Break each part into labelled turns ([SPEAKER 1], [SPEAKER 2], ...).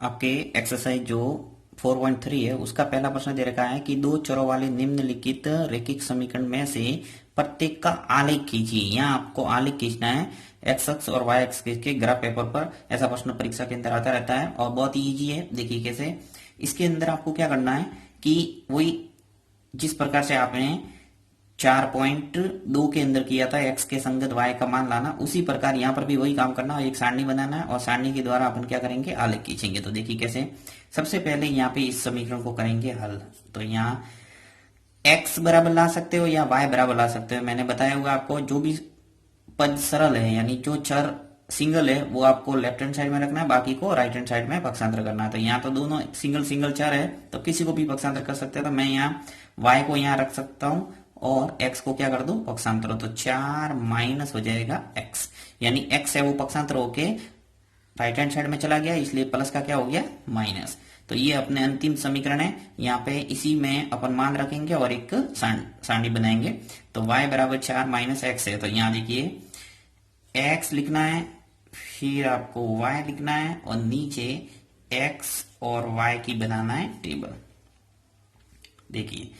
[SPEAKER 1] आपके एक्सरसाइज जो 4.3 है उसका पहला प्रश्न दे रखा है कि दो चरों वाले निम्नलिखित रैखिक समीकरण में से प्रत्येक का आलेख कीजिए। यहाँ आपको आलेख खींचना है, एक्स अक्ष और वाई अक्ष के ग्राफ पेपर पर। ऐसा प्रश्न परीक्षा के अंदर आता रहता है और बहुत ही ईजी है। देखिए कैसे, इसके अंदर आपको क्या करना है कि वही जिस प्रकार से आपने 4.2 के अंदर किया था एक्स के संगत वाई का मान लाना, उसी प्रकार यहाँ पर भी वही काम करना और एक सारणी बनाना है और सारणी के द्वारा अपन क्या करेंगे, आलेख खींचेंगे। तो देखिए कैसे, सबसे पहले यहाँ पे इस समीकरण को करेंगे हल। तो यहाँ x बराबर ला सकते हो या y बराबर ला सकते हो। मैंने बताया हुआ आपको जो भी पद सरल है यानी जो चर सिंगल है वो आपको लेफ्ट हैंड साइड में रखना है, बाकी को राइट हैंड साइड में पक्षांतर करना है। तो यहाँ तो दोनों सिंगल सिंगल चर है तो किसी को भी पक्षांतर कर सकते हैं। तो मैं यहाँ y को यहाँ रख सकता हूँ और x को क्या कर दूं, पक्षांतर। तो 4 माइनस हो जाएगा x, यानी x है वो पक्षांतर होके राइट हैंड साइड में चला गया, इसलिए प्लस का क्या हो गया, माइनस। तो ये अपने अंतिम समीकरण है। यहाँ पे इसी में अपन मान रखेंगे और एक सारणी बनाएंगे। तो y बराबर 4 माइनस एक्स है। तो यहाँ देखिए x लिखना है, फिर आपको y लिखना है और नीचे x और y की बनाना है टेबल। देखिए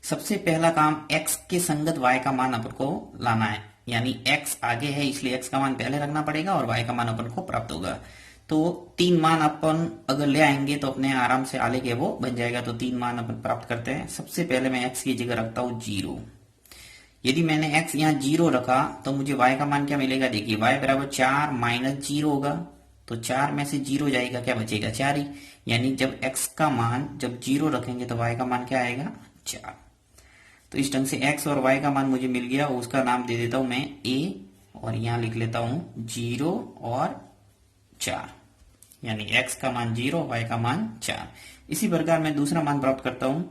[SPEAKER 1] सबसे पहला काम x के संगत y का मान अपन को लाना है, यानी x आगे है इसलिए x का मान पहले रखना पड़ेगा और y का मान अपन को प्राप्त होगा। तो 3 मान अपन अगर ले आएंगे तो अपने आराम से आलेख है वो बन जाएगा। तो 3 मान अपन प्राप्त करते हैं। सबसे पहले मैं x की जगह रखता हूं 0। यदि मैंने x यहाँ 0 रखा तो मुझे y का मान क्या मिलेगा, देखिए y बराबर 4 माइनस 0 होगा। तो 4 में से 0 जाएगा, क्या बचेगा, 4 ही। यानी जब x का मान जब 0 रखेंगे तो y का मान क्या आएगा, 4। तो इस ढंग से x और y का मान मुझे मिल गया, उसका नाम दे देता हूं मैं a और यहां लिख लेता हूं 0 और 4, यानी x का मान 0, y का मान 4। इसी प्रकार मैं दूसरा मान प्राप्त करता हूं,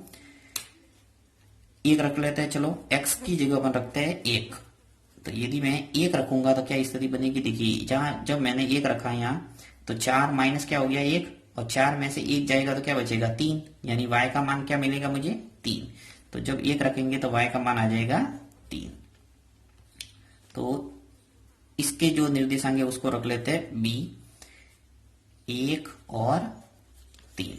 [SPEAKER 1] 1 रख लेते हैं। चलो x की जगह अपन रखते हैं 1। तो यदि मैं 1 रखूंगा तो क्या स्थिति बनेगी, देखिए जहां जब मैंने 1 रखा यहाँ तो 4 माइनस क्या हो गया 1 और 4 में से 1 जाएगा तो क्या बचेगा 3, यानी y का मान क्या मिलेगा मुझे 3। तो जब 1 रखेंगे तो y का मान आ जाएगा 3। तो इसके जो निर्देशांक है उसको रख लेते हैं b, 1 और 3,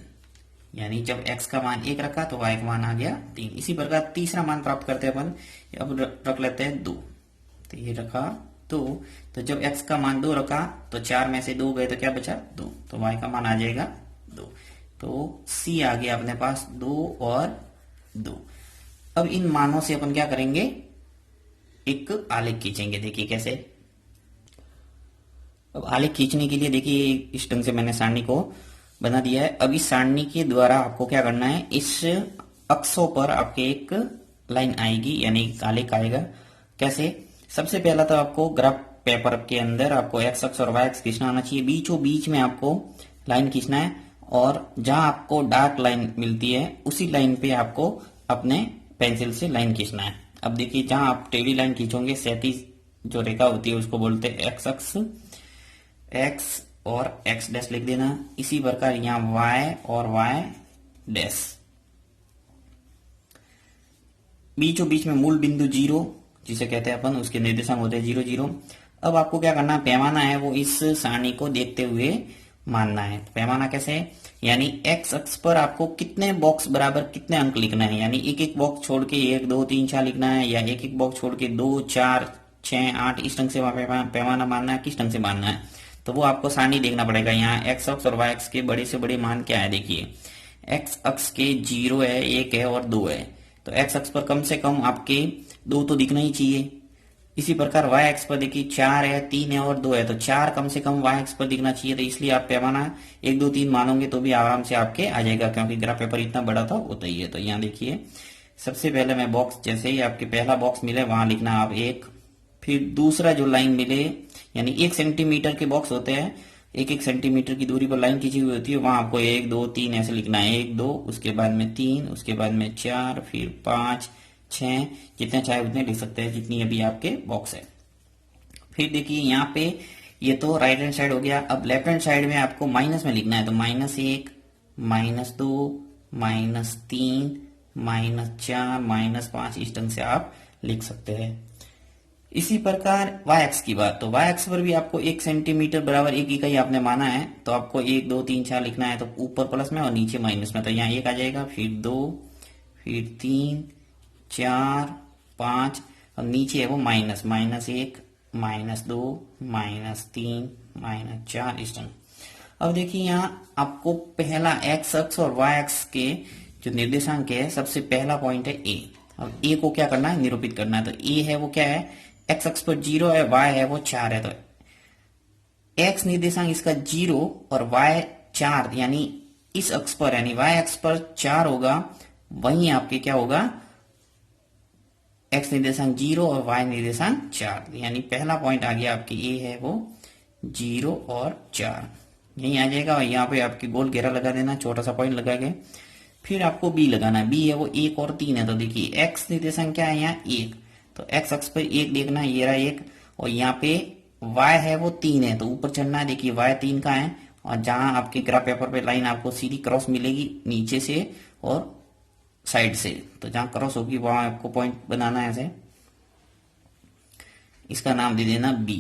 [SPEAKER 1] यानी जब x का मान 1 रखा तो y का मान आ गया 3। इसी प्रकार तीसरा मान प्राप्त करते हैं अपन, अब रख लेते हैं 2। तो ये रखा 2, तो जब x का मान 2 रखा तो 4 में से 2 गए तो क्या बचा 2, तो y का मान आ जाएगा 2। तो c आ गया अपने पास 2 और 2। अब इन मानों से अपन क्या करेंगे, एक आलेख खींचेंगे। देखिए कैसे, अब आलेख खींचने के लिए देखिए इस ढंग से मैंने सारणी को बना दिया है। अब इस सारणी के द्वारा आपको क्या करना है, इस अक्षों पर आपके एक लाइन आएगी यानी आलेख आएगा। कैसे, सबसे पहला तो आपको ग्राफ पेपर के अंदर आपको एक्स अक्ष और वाई अक्ष खींचना आना चाहिए। बीचों बीच में आपको लाइन खींचना है और जहां आपको डार्क लाइन मिलती है उसी लाइन पे आपको अपने पेंसिल से लाइन खींचना है। अब देखिए जहां आप टेढ़ी लाइन खींचोगे, क्षैतिज जो रेखा होती है उसको बोलते हैं एक्स अक्ष, एक्स और एक्स डैश लिख देना। इसी प्रकार यहाँ वाई और वाई डैश, बीचों बीच में मूल बिंदु 0 जिसे कहते हैं अपन, उसके निर्देशांक होते हैं 0 0। अब आपको क्या करना, पैमाना है वो इस सारणी को देखते हुए मानना है। पैमाना कैसे, यानी एक्स अक्ष पर आपको कितने बॉक्स बराबर कितने अंक लिखना है, यानी एक एक बॉक्स छोड़ के 1 2 3 4 लिखना है या एक एक बॉक्स छोड़ के 2 4 6 8 इस ढंग से पैमाना मानना है, किस ढंग से मानना है तो वो आपको सारणी देखना पड़ेगा। यहाँ एक्स अक्ष और वाई अक्ष के बड़े से बड़े मान क्या है, देखिए एक्स अक्ष के 0 है, 1 है और 2 है। तो एक्स अक्ष पर कम से कम आपके 2 तो दिखना ही चाहिए। इसी प्रकार वाई एक्स पर देखिए 4 है, 3 है और 2 है, तो 4 कम से कम वाई एक्स पर दिखना चाहिए। तो इसलिए आप पैमाना 1 2 3 मानोगे तो भी आराम से आपके आ जाएगा, क्योंकि ग्राफ पेपर इतना बड़ा था होता ही है। तो यहाँ देखिए सबसे पहले मैं बॉक्स, जैसे ही आपके पहला बॉक्स मिले वहां लिखना आप 1, फिर दूसरा जो लाइन मिले यानी 1 सेंटीमीटर के बॉक्स होते हैं, 1 सेंटीमीटर की दूरी पर लाइन खींची हुई होती है, वहां आपको 1 2 3 ऐसे लिखना है। 1 2, उसके बाद में 3, उसके बाद में 4, फिर 5 6, जितने चाहे उतने लिख सकते हैं जितनी अभी आपके बॉक्स है। फिर देखिए यहाँ पे ये तो राइट हैंड साइड हो गया। अब लेफ्ट हैंड साइड में आपको माइनस में लिखना है, तो -1 -2 -3 -4 -5 इस ढंग से आप लिख सकते हैं। इसी प्रकार y एक्स की बात, तो y एक्स पर भी आपको 1 सेंटीमीटर बराबर 1 इकाई आपने माना है, तो आपको 1 2 3 4 लिखना है, तो ऊपर प्लस में और नीचे माइनस में, तो यहाँ 1 आ जाएगा, फिर 2, फिर 3 4 5 और नीचे है वो माइनस, -1 -2 -3 -4 इस तरह। अब देखिए यहाँ आपको पहला x अक्ष और y अक्ष के जो निर्देशांक है, सबसे पहला पॉइंट है a। अब a को क्या करना है, निरूपित करना है, तो a है वो क्या है, x अक्ष पर 0 है, y है वो 4 है, तो x निर्देशांक इसका 0 और y 4, यानी इस अक्ष पर यानी y अक्ष पर 4 होगा, वहीं आपके क्या होगा, x निर्देशांक 0 और y निर्देशांक 4, यानी पहला पॉइंट आ गया आपकी a है वो 0 और 4 यही आ जाएगा। और यहाँ पे आपकी गोल घेरा लगा देना, छोटा सा पॉइंट लगा के, फिर आपको b लगाना है, b है वो 1 और 3 है, तो देखिए x निर्देशांक क्या है यहाँ 1, तो x अक्ष पर 1 देखना है, ये रहा 1, और यहाँ पे y है वो 3 है, तो ऊपर चढ़ना है, देखिए y 3 का है, और जहां आपके ग्राफ पेपर पे लाइन आपको सीधी क्रॉस मिलेगी नीचे से और साइड से, तो जहां क्रॉस होगी वहां आपको पॉइंट बनाना है ऐसे, इसका नाम दे देना b,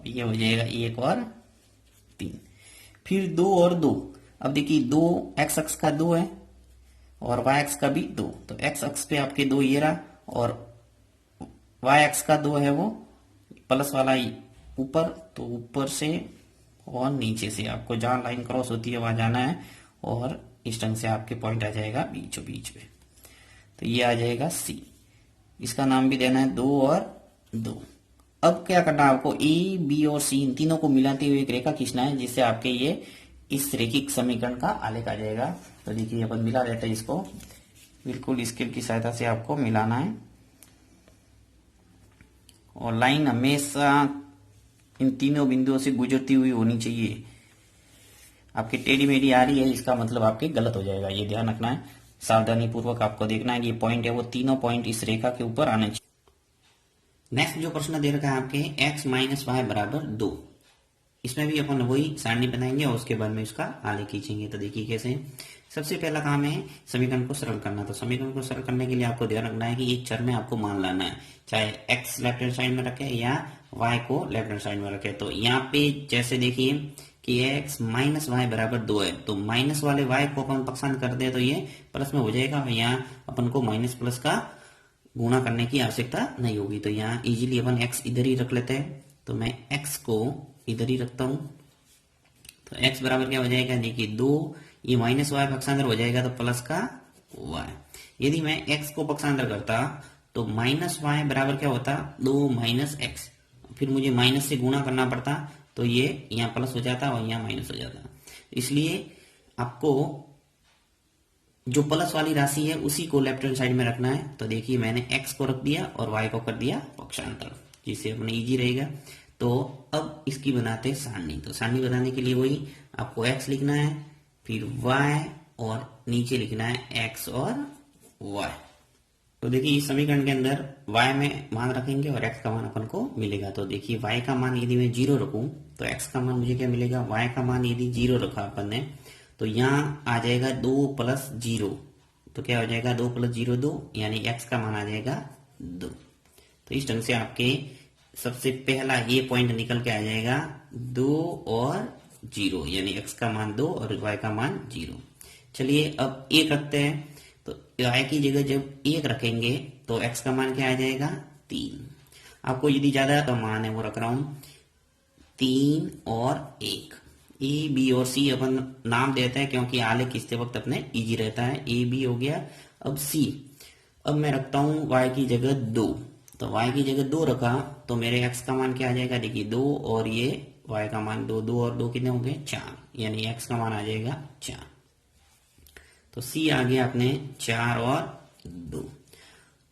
[SPEAKER 1] ये हो जाएगा 1 और 3। फिर 2 और 2, अब देखिए 2 x अक्ष का 2 है और y अक्ष का भी 2, तो x अक्ष पे आपके 2 ये रहा, और y अक्ष का 2 है वो प्लस वाला ऊपर, तो ऊपर से और नीचे से आपको जहां लाइन क्रॉस होती है वहां जाना है, और इस ढंग से आपके पॉइंट आ जाएगा बीचों बीच में, तो ये आ जाएगा C। इसका नाम भी देना है 2 और 2। अब क्या करना है आपको, ए बी और सी इन तीनों को मिलाते हुए एक रेखा खींचना है, जिससे आपके ये इस रेखिक समीकरण का आलेख आ जाएगा। तो देखिए अपन मिला लेते हैं इसको, बिल्कुल स्केल की सहायता से आपको मिलाना है, और लाइन हमेशा इन तीनों बिंदुओं से गुजरती हुई होनी चाहिए। आपकी टेढ़ी मेढ़ी आ रही है, इसका मतलब आपके गलत हो जाएगा, ये ध्यान रखना है, सावधानी पूर्वक आपको देखना है, ये पॉइंट है वो तीनों पॉइंट इस रेखा के ऊपर आने चाहिए। नेक्स्ट जो प्रश्न दे रखा है आपके x माइनस वाई बराबर 2, इसमें भी अपन वही सारणी बनाएंगे और उसके बाद में उसका आलेख खींचेंगे। तो देखिए कैसे, सबसे पहला काम है समीकरण को सरल करना। तो समीकरण को सरल करने के लिए आपको ध्यान रखना है कि एक चर में आपको मान लाना है, चाहे x लेफ्ट हैंड साइड में रखे या y को लेफ्ट हैंड साइड में रखे। तो यहाँ पे जैसे देखिए कि x माइनस वाई बराबर 2 है, तो माइनस वाले y को अपन पक्षांतर कर दे तो ये प्लस में हो जाएगा, और यहाँ अपन को माइनस प्लस का गुणा करने की आवश्यकता नहीं होगी। तो यहाँ इजीली अपन x इधर ही रख लेते हैं, तो मैं x को इधर ही रखता हूं, तो x बराबर क्या हो जाएगा, देखिए 2, ये माइनस वाई पक्षांतर हो जाएगा तो प्लस का y। यदि मैं x को पक्षांतर करता तो माइनस वाई बराबर क्या होता, 2 माइनस एक्स, फिर मुझे माइनस से गुणा करना पड़ता, तो ये यहाँ प्लस हो जाता और यहाँ माइनस हो जाता। इसलिए आपको जो प्लस वाली राशि है उसी को लेफ्ट हैंड साइड में रखना है। तो देखिए मैंने x को रख दिया और y को कर दिया पक्षांतर, जिससे अपने इजी रहेगा। तो अब इसकी बनाते हैं सारणी। तो सारणी बनाने के लिए वही आपको x लिखना है, फिर y, और नीचे लिखना है x और y। तो देखिए इस समीकरण के अंदर y में मान रखेंगे और x का मान अपन को मिलेगा। तो देखिए y का मान यदि मैं 0 रखूं तो x का मान मुझे क्या मिलेगा, y का मान यदि 0 रखा अपन ने तो यहाँ आ जाएगा 2 प्लस 0, तो क्या हो जाएगा 2 प्लस 0 2, यानी x का मान आ जाएगा 2। तो इस ढंग से आपके सबसे पहला ये पॉइंट निकल के आ जाएगा 2 और 0, यानी x का मान 2 और y का मान 0। चलिए अब 1 रखते हैं, तो y की जगह जब 1 रखेंगे तो x का मान क्या आ जाएगा 3। आपको यदि ज्यादा का मान है वो रख रहा हूं 3 और 1। ए बी और सी अपन नाम देते हैं क्योंकि आलेख खींचते वक्त अपने इजी रहता है। ए बी हो गया, अब सी, अब मैं रखता हूं y की जगह 2, तो y की जगह 2 रखा तो मेरे x का मान क्या आ जाएगा, देखिए 2 और ये y का मान 2, 2 और 2 कितने होंगे 4, यानी x का मान आ जाएगा 4। तो c आ गया अपने 4 और 2।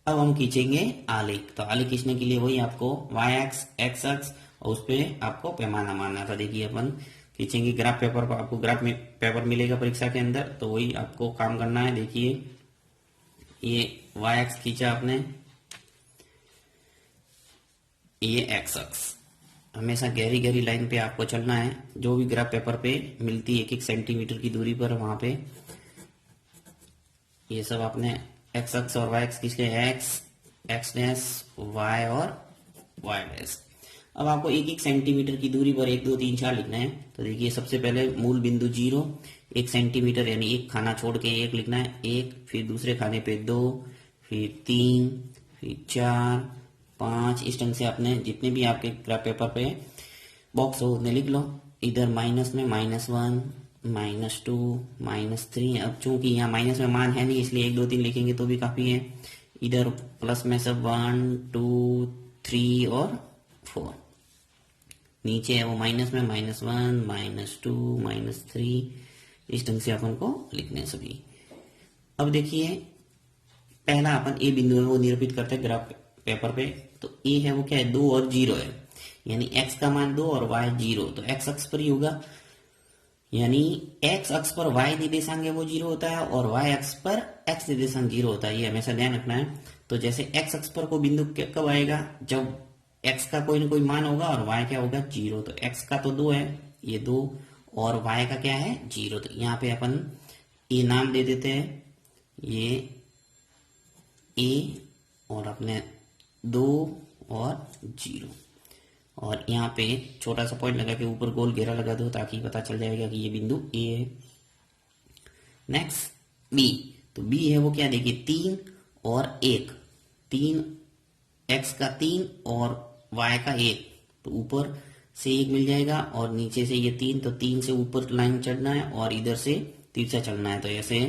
[SPEAKER 1] अब हम खींचेंगे आलेख। तो आलेख खींचने के लिए वही आपको y एक्स x अक्ष और उस पर आपको पैमाना मानना था। देखिए अपन खींचेंगे ग्राफ पेपर पर, आपको ग्राफ में पेपर मिलेगा परीक्षा के अंदर, तो वही आपको काम करना है। देखिए ये y एक्स खींचा आपने, ये x अक्ष, हमेशा गहरी गहरी लाइन पे आपको चलना है, जो भी ग्राफ पेपर पे मिलती है 1-1 सेंटीमीटर की दूरी पर, वहां पे ये सब आपने x अक्ष और y एक्स खींच के x एक्स डैश वाई और वाई डैश। अब आपको एक एक सेंटीमीटर की दूरी पर 1 2 3 4 लिखना है। तो देखिए सबसे पहले मूल बिंदु 0, 1 सेंटीमीटर यानी एक खाना छोड़ के 1 लिखना है, 1, फिर दूसरे खाने पे 2, फिर 3, फिर 4, 5। इस ढंग से आपने जितने भी आपके ग्राफ पेपर पे बॉक्स हो उतने लिख लो। इधर माइनस में -1, -2, -3। अब चूंकि यहाँ माइनस में मान है नहीं इसलिए 1 2 3 लिखेंगे तो भी काफी है। इधर प्लस में सब 1 2 3 और 4। नीचे है वो माइनस में -1 -2 -3। इस ढंग से अपन को लिखने सभी। अब देखिए पहला अपन ए बिंदु है वो निरूपित करते हैं ग्राफ पेपर पे। तो ए है वो क्या है, 2 और 0 है, यानी x का मान 2 और y 0। तो x अक्ष पर ही होगा, यानी x अक्ष पर y निर्देशांक है वो 0 होता है और y अक्ष पर x निर्देशांक 0 होता है। ये हमेशा ध्यान रखना है। तो जैसे x अक्ष पर कोई बिंदु कब आएगा, जब x का कोई ना कोई मान होगा और y क्या होगा 0। तो x का तो 2 है, ये 2, और y का क्या है 0। तो यहाँ पे अपन ए नाम दे देते हैं, ये a और अपने 2 और 0। और यहाँ पे छोटा सा पॉइंट लगा के ऊपर गोल घेरा लगा दो ताकि पता चल जाएगा कि ये बिंदु ए है। Next B. तो बी है वो क्या, देखिए 3 और 1, 3 x का 3 और y का 1। तो ऊपर से 1 मिल जाएगा और नीचे से ये 3, तो 3 से ऊपर लाइन चढ़ना है और इधर से तिरछा चढ़ना है। तो ऐसे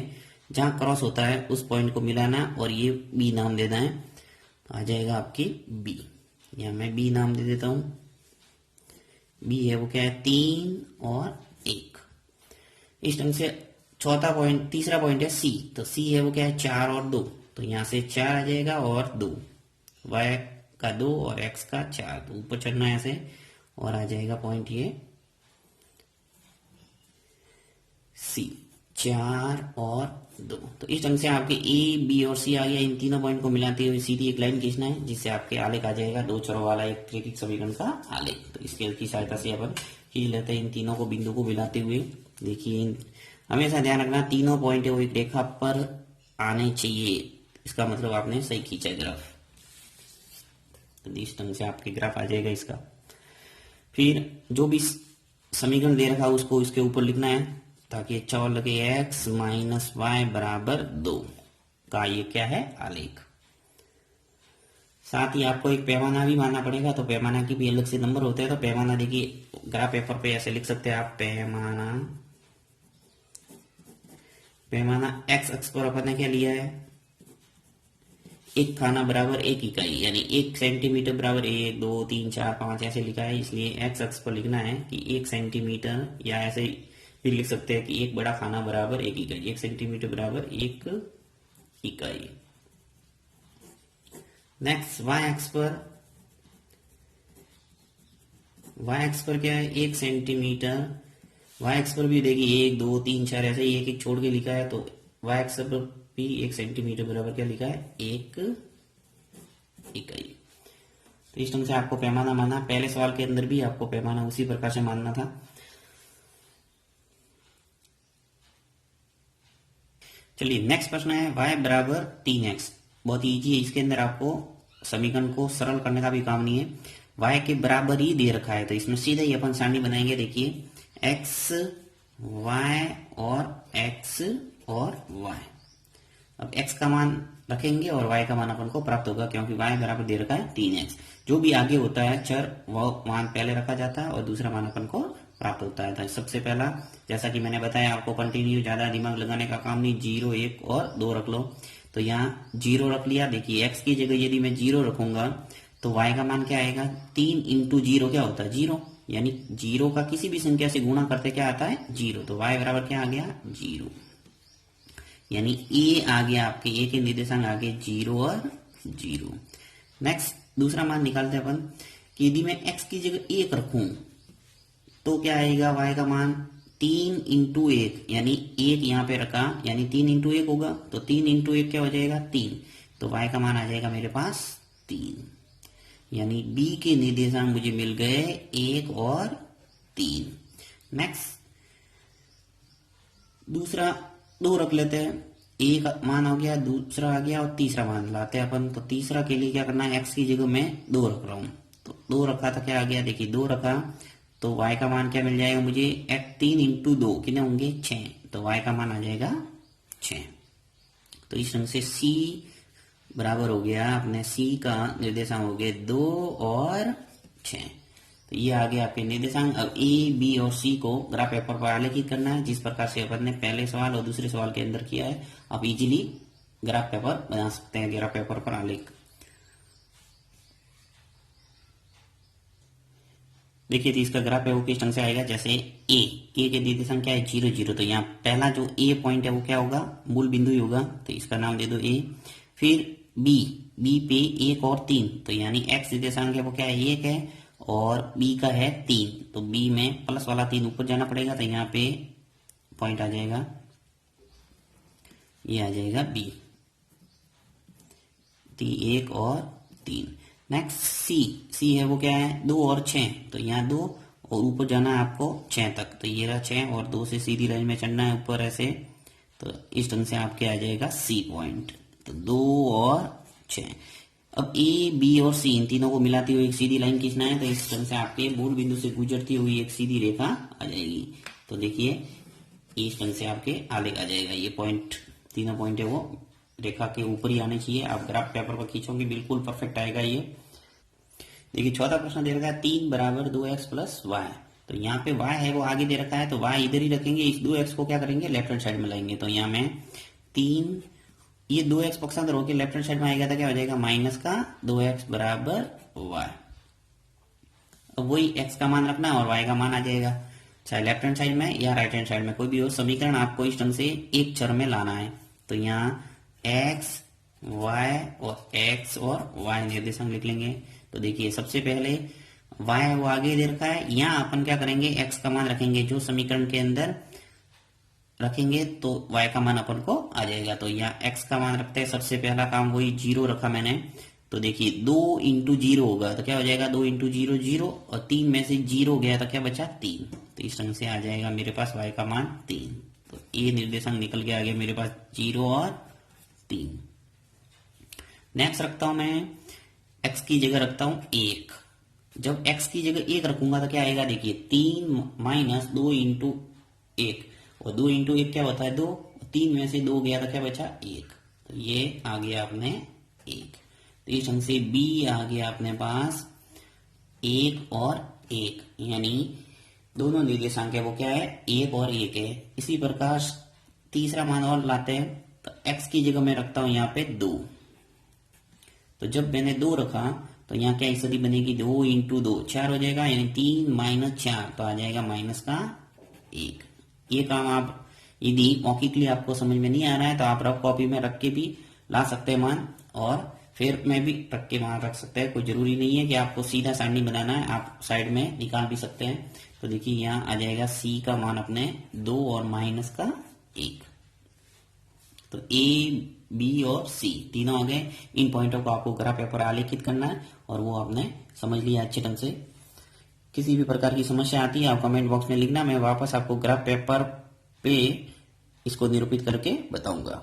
[SPEAKER 1] जहां क्रॉस होता है उस पॉइंट को मिलाना और ये बी नाम देना है। तो आ जाएगा आपकी बी, या मैं बी नाम दे देता हूं। बी है वो क्या है 3 और 1। इस ढंग से चौथा पॉइंट, तीसरा पॉइंट है सी। तो सी है वो क्या है 4 और 2। तो यहां से 4 आ जाएगा और 2, y का 2 और x का 4। तो ऊपर चढ़ना है ऐसे और आ जाएगा पॉइंट ये सी, 4 और 2। तो इस ढंग से आपके ए बी और सी आ गया। इन तीनों पॉइंट को मिलाते हुए सीधी एक लाइन खींचना है जिससे आपके आलेख आ जाएगा 2 चरों वाला एक रैखिक समीकरण का आलेख। तो स्केल की सहायता से अपन खींच लेते हैं इन तीनों को बिंदु को मिलाते हुए। देखिए हमेशा ध्यान रखना तीनों पॉइंट है वो एक रेखा पर आने चाहिए, इसका मतलब आपने सही खींचा ग्राफ। तो इस ढंग से आपके ग्राफ आ जाएगा इसका। फिर जो भी समीकरण दे रखा उसको इसके ऊपर लिखना है ताकि अच्छा और लगे। x माइनस वाई बराबर 2 का ये क्या है आलेख। साथ ही आपको एक पैमाना भी मानना पड़ेगा। तो पैमाना की भी अलग से नंबर होते हैं। तो पैमाना देखिए ग्राफ पेपर पे ऐसे लिख सकते हैं आप, पैमाना x अक्ष पर अपन ने क्या लिया है, एक खाना बराबर 1 इकाई, यानी 1 सेंटीमीटर बराबर 1 2 3 4 5 ऐसे लिखा है। इसलिए x अक्ष पर लिखना है कि 1 सेंटीमीटर, या ऐसे भी लिख सकते हैं कि एक बड़ा खाना बराबर 1 इकाई, 1 सेंटीमीटर बराबर 1 इकाई। नेक्स्ट y अक्ष पर क्या है 1 सेंटीमीटर। y अक्ष पर भी देखिए 1 2 3 4 ऐसे ही एक एक छोड़ के लिखा है। तो y अक्ष पर भी 1 सेंटीमीटर बराबर क्या लिखा है 1 इकाई। तो इस ढंग से आपको पैमाना माना। पहले सवाल के अंदर भी आपको पैमाना उसी प्रकार से मानना था। चलिए नेक्स्ट प्रश्न है y बराबर 3x। बहुत इजी है, इसके अंदर आपको समीकरण को सरल करने का भी काम नहीं है, y के बराबर ही दे रखा है। तो इसमें सीधे ही अपन सारणी बनाएंगे। देखिए x y और y। अब x का मान रखेंगे और y का मान अपन को प्राप्त होगा क्योंकि y बराबर दे रखा है 3x। जो भी आगे होता है चर वो मान पहले रखा जाता है और दूसरा मान अपन को प्राप्त होता है। तो सबसे पहला जैसा कि मैंने बताया आपको कंटिन्यू ज्यादा दिमाग लगाने का काम नहीं, 0 1 और 2 रख लो। तो यहाँ 0 रख लिया। देखिए x की जगह यदि मैं 0 रखूंगा तो y का मान क्या आएगा 3 इंटू 0 क्या होता है 0, यानी 0 का किसी भी संख्या से गुणा करते क्या आता है 0। तो y बराबर क्या आ गया 0, यानी a आ गया आपके a के निर्देशांक आगे 0 और 0। नेक्स्ट दूसरा मान निकालते हैं अपन कि यदि मैं x की जगह 1 रखूं तो क्या आएगा y का मान 3 इंटू 1, यानी 1 यहाँ पे रखा यानी 3 इंटू 1 होगा। तो 3 इंटू 1 क्या हो जाएगा 3। तो y का मान आ जाएगा मेरे पास 3, यानी b के निर्देशांक मुझे मिल गए 1 और 3। नेक्स्ट दूसरा 2 रख लेते हैं। ए का मान हो गया, दूसरा आ गया और तीसरा मान लाते हैं अपन। तो तीसरा के लिए क्या करना है, एक्स की जगह मैं 2 रख रहा हूं। तो 2 रखा तो क्या आ गया, देखिए 2 रखा तो y का मान क्या मिल जाएगा मुझे, 3 इंटू 2 कितने होंगे 6, तो y का मान आ जाएगा 6। तो इस ढंग से c बराबर हो गया अपने, c का निर्देशांक हो गए 2 और 6। तो ये आ गया आपके निर्देशांक। अब ए बी और सी को ग्राफ पेपर पर आलेखित करना है, जिस प्रकार से अपन ने पहले सवाल और दूसरे सवाल के अंदर किया है। आप इजीली ग्राफ पेपर बना सकते हैं, ग्राफ पेपर पर आलेख। देखिए तो इसका ग्राफ है वो किस ढंग से आएगा, जैसे ए के निर्देशांक क्या है 0 0, तो यहाँ पहला जो ए पॉइंट है वो क्या होगा, मूल बिंदु ही होगा, तो इसका नाम दे दो ए। फिर बी पे 1 और 3, तो यानी एक्स निर्देशांक है वो क्या है 1 है और बी का है 3, तो बी में प्लस वाला 3 ऊपर जाना पड़ेगा, तो यहाँ पे पॉइंट आ जाएगा, ये आ जाएगा बी, 1 और 3। नेक्स्ट सी है वो क्या है 2 और 6, तो यहाँ 2 और ऊपर जाना है आपको 6 तक, तो ये रहा 6 और 2 से सीधी लाइन में चढ़ना है ऊपर ऐसे। तो इस ढंग से आपके आ जाएगा सी पॉइंट, तो 2 और 6। अब ए बी और सी इन तीनों को मिलाती हुई एक सीधी लाइन खींचना है, तो इस ढंग से आपके मूल बिंदु से गुजरती हुई एक सीधी रेखा आ जाएगी। तो देखिए इस ढंग से आपके आलेख आ जाएगा, ये पॉइंट तीनों पॉइंट है वो रेखा के ऊपर ही आने चाहिए। आप ग्राफ पेपर पर खींचोगे बिल्कुल परफेक्ट आएगा ये। देखिए चौथा प्रश्न दे रखा है 3 बराबर 2x प्लस वाई, तो यहाँ पे y है वो आगे दे रखा है, तो y इधर ही रखेंगे, इस 2x को क्या करेंगे लेफ्ट हैंड साइड में लाएंगे। तो यहाँ में 3 ये 2x पक्षांतर होकर लेफ्ट हैंड साइड में आएगा, तो क्या हो जाएगा माइनस का 2x बराबर y। अब वही x का मान रखना है और y का मान आ जाएगा, चाहे लेफ्ट हैंड साइड में या राइट हैंड साइड में कोई भी हो। समीकरण आपको इस ढंग से एक चर में लाना है, तो यहाँ x और y निर्देशांक लिख लेंगे। तो देखिए सबसे पहले y वो आगे दे रखा है, यहाँ अपन क्या करेंगे x का मान रखेंगे, जो समीकरण के अंदर रखेंगे तो y का मान अपन को आ जाएगा। तो यहाँ x का मान रखते हैं, सबसे पहला काम वही 0 रखा मैंने, तो देखिए 2 इंटू 0 होगा, तो क्या हो जाएगा 2 इंटू 0 0, और 3 में से 0 गया तो क्या बचा 3, तो इस ढंग से आ जाएगा मेरे पास y का मान 3। तो ये निर्देशांक निकल के आ गया मेरे पास 0 और 3। नेक्स्ट रखता हूं मैं x की जगह रखता हूं 1। जब x की जगह 1 रखूंगा तो क्या आएगा, देखिए 3 माइनस 2 इंटू 1, और 2 इंटू 1 क्या होता है 2, 3 में से 2 गया तो क्या बचा 1, तो ये आ गया अपने 1। तो इस ढंग से b आ गया अपने पास 1 और 1, यानी दोनों निर्देशांक है वो क्या है 1 और 1 है। इसी प्रकार तीसरा मान और लाते हैं, तो x की जगह मैं रखता हूं यहाँ पे 2। तो जब मैंने 2 रखा तो यहाँ क्या स्थिति बनेगी, 2 इंटू 2 4 हो जाएगा, यानी 3 माइनस 4, तो आ जाएगा माइनस का 1। ये काम आप यदि मौखिकली आपको समझ में नहीं आ रहा है तो आप रफ कॉपी में रख के भी ला सकते हैं मान, और फिर में भी रख के मान रख सकते हैं। कोई जरूरी नहीं है कि आपको सीधा सारणी बनाना है, आप साइड में निकाल भी सकते हैं। तो देखिए यहाँ आ जाएगा सी का मान अपने 2 और माइनस का 1। तो ए बी और सी तीनों आ गए। इन पॉइंटों को आपको ग्राफ पेपर आलेखित करना है और वो आपने समझ लिया अच्छे ढंग से। किसी भी प्रकार की समस्या आती है आप कमेंट बॉक्स में लिखना, मैं वापस आपको ग्राफ पेपर पे इसको निरूपित करके बताऊंगा।